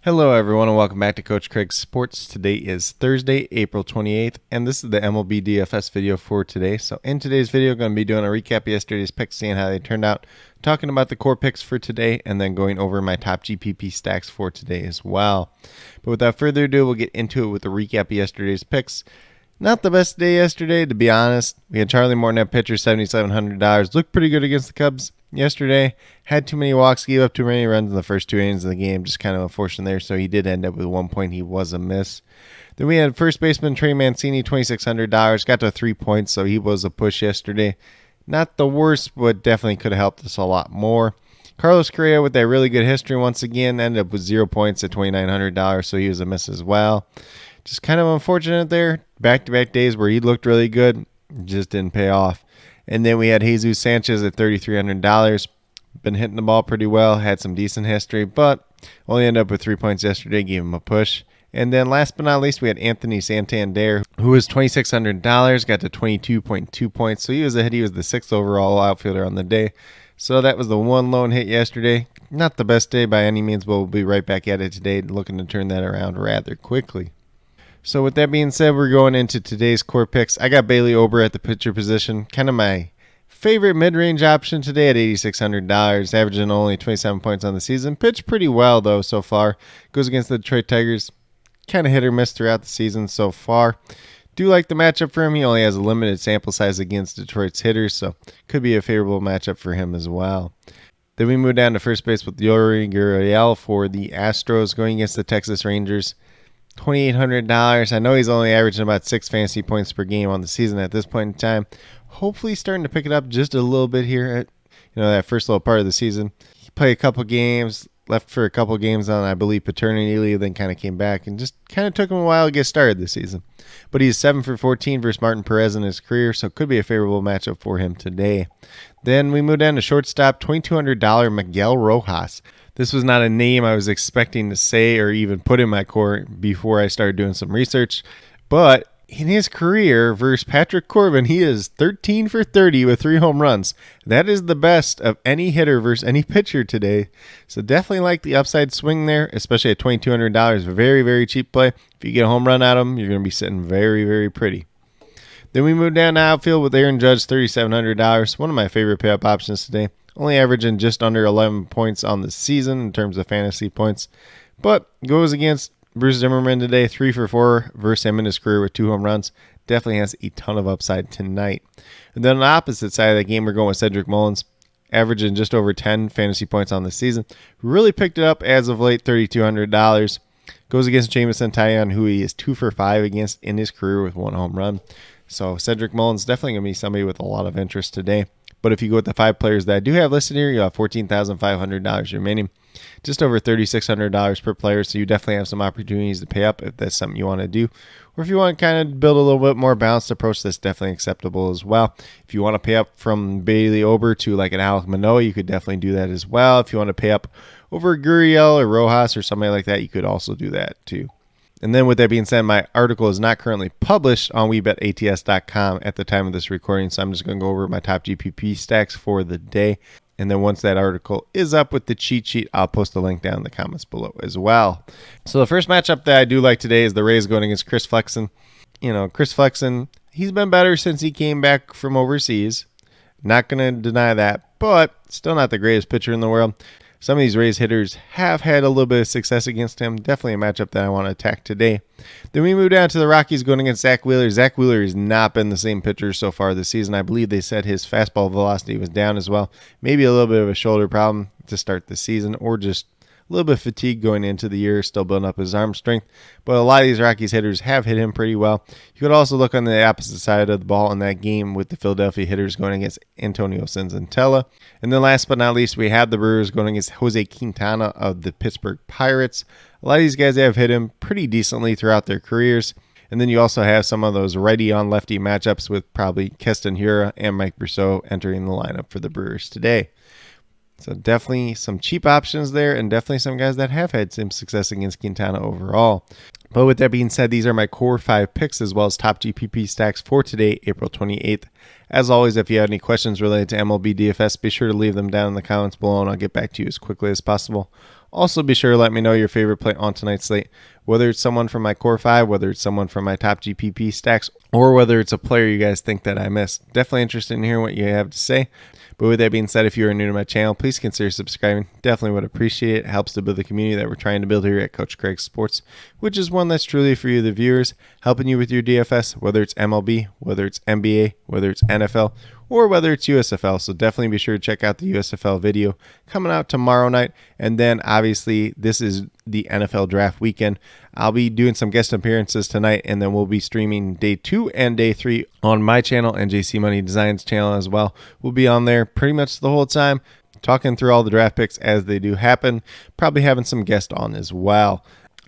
Hello everyone and welcome back to Coach Craig Sports. Today is Thursday, April 28th, and this is the MLB DFS video for today. So in today's video, I'm going to be doing a recap of yesterday's picks, seeing how they turned out, talking about the core picks for today, and then going over my top GPP stacks for today as well. But without further ado, we'll get into it with a recap of yesterday's picks. Not the best day yesterday, to be honest. We had Charlie Morton at pitcher, $7,700. Looked pretty good against the Cubs yesterday. Had too many walks, gave up too many runs in the first two innings of the game. Just kind of unfortunate there, so he did end up with 1 point. He was a miss. Then we had first baseman Trey Mancini, $2,600. Got to 3 points, so he was a push yesterday. Not the worst, but definitely could have helped us a lot more. Carlos Correa with that really good history once again ended up with 0 points at $2,900, so he was a miss as well. Just kind of unfortunate there. Back-to-back days where he looked really good, just didn't pay off. And then we had Jesus Sanchez at $3,300. Been hitting the ball pretty well, had some decent history, but only ended up with 3 points yesterday, gave him a push. And then last but not least, we had Anthony Santander, who was $2,600, got to 22.2 points. So he was ahead. He was the 6th overall outfielder on the day. So that was the one lone hit yesterday. Not the best day by any means, but we'll be right back at it today, looking to turn that around rather quickly. So with that being said, we're going into today's core picks. I got Bailey Ober at the pitcher position, kind of my favorite mid-range option today at $8,600, averaging only 27 points on the season. Pitched pretty well, though, so far. Goes against the Detroit Tigers. Kind of hit or miss throughout the season so far. Do like the matchup for him. He only has a limited sample size against Detroit's hitters, so could be a favorable matchup for him as well. Then we move down to first base with Yori Gurriel for the Astros, going against the Texas Rangers. $2,800. I know he's only averaging about 6 fantasy points per game on the season at this point in time. Hopefully starting to pick it up just a little bit here at that first little part of the season. He played a couple games, left for a couple games on, I believe, paternity leave, then kind of came back and just kind of took him a while to get started this season. But he's 7 for 14 versus Martin Perez in his career, so could be a favorable matchup for him today. Then we move down to shortstop, $2,200 Miguel Rojas. This was not a name I was expecting to say or even put in my core before I started doing some research. But in his career versus Patrick Corbin, he is 13 for 30 with 3 home runs. That is the best of any hitter versus any pitcher today. So definitely like the upside swing there, especially at $2,200. Very, very cheap play. If you get a home run out of him, you're going to be sitting very, very pretty. Then we move down to outfield with Aaron Judge, $3,700. One of my favorite pay-up options today. Only averaging just under 11 points on the season in terms of fantasy points. But goes against Bruce Zimmerman today, 3 for 4 versus him in his career with 2 home runs. Definitely has a ton of upside tonight. And then on the opposite side of the game, we're going with Cedric Mullins, averaging just over 10 fantasy points on the season. Really picked it up as of late, $3,200. Goes against Jameson Taillon, who he is 2 for 5 against in his career with 1 home run. So Cedric Mullins definitely going to be somebody with a lot of interest today. But if you go with the 5 players that I do have listed here, you have $14,500 remaining. Just over $3,600 per player, so you definitely have some opportunities to pay up if that's something you want to do. Or if you want to kind of build a little bit more balanced approach, that's definitely acceptable as well. If you want to pay up from Bailey Ober to like an Alek Manoah, you could definitely do that as well. If you want to pay up over Gurriel or Rojas or somebody like that, you could also do that too. And then with that being said, my article is not currently published on WeBetATS.com at the time of this recording, so I'm just going to go over my top GPP stacks for the day. And then once that article is up with the cheat sheet, I'll post a link down in the comments below as well. So the first matchup that I do like today is the Rays going against Chris Flexen. Chris Flexen, he's been better since he came back from overseas. Not going to deny that, but still not the greatest pitcher in the world. Some of these Rays hitters have had a little bit of success against him. Definitely a matchup that I want to attack today. Then we move down to the Rockies going against Zach Wheeler. Zach Wheeler has not been the same pitcher so far this season. I believe they said his fastball velocity was down as well. Maybe a little bit of a shoulder problem to start the season, or just a little bit of fatigue going into the year, still building up his arm strength. But a lot of these Rockies hitters have hit him pretty well. You could also look on the opposite side of the ball in that game with the Philadelphia hitters going against Antonio Senzatella. And then last but not least, we have the Brewers going against Jose Quintana of the Pittsburgh Pirates. A lot of these guys have hit him pretty decently throughout their careers. And then you also have some of those righty-on-lefty matchups with probably Keston Hiura and Mike Brousseau entering the lineup for the Brewers today. So definitely some cheap options there, and definitely some guys that have had some success against Quintana overall. But with that being said, these are my core 5 picks as well as top GPP stacks for today, April 28th. As always, if you have any questions related to MLB DFS, be sure to leave them down in the comments below, and I'll get back to you as quickly as possible. Also, be sure to let me know your favorite play on tonight's slate, whether it's someone from my core 5, whether it's someone from my top GPP stacks, or whether it's a player you guys think that I missed. Definitely interested in hearing what you have to say. But with that being said, if you are new to my channel, please consider subscribing. Definitely would appreciate it. It helps to build the community that we're trying to build here at Coach Craig Sports, which is one that's truly for you, the viewers, helping you with your DFS, whether it's MLB, whether it's NBA, whether it's NFL, or whether it's USFL. So definitely be sure to check out the USFL video coming out tomorrow night. And then obviously this is the NFL draft weekend. I'll be doing some guest appearances tonight, and then we'll be streaming day 2 and day 3 on my channel and JC Money Designs channel as well. We'll be on there pretty much the whole time, talking through all the draft picks as they do happen, probably having some guests on as well.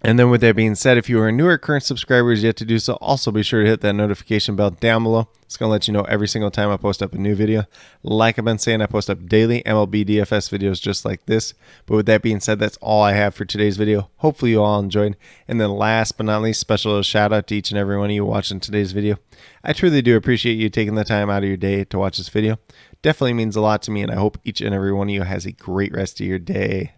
And then with that being said, if you are new or current subscribers yet to do so, also be sure to hit that notification bell down below. It's going to let you know every single time I post up a new video. Like I've been saying, I post up daily MLB DFS videos just like this. But with that being said, that's all I have for today's video. Hopefully you all enjoyed. And then last but not least, special shout out to each and every one of you watching today's video. I truly do appreciate you taking the time out of your day to watch this video. Definitely means a lot to me, and I hope each and every one of you has a great rest of your day.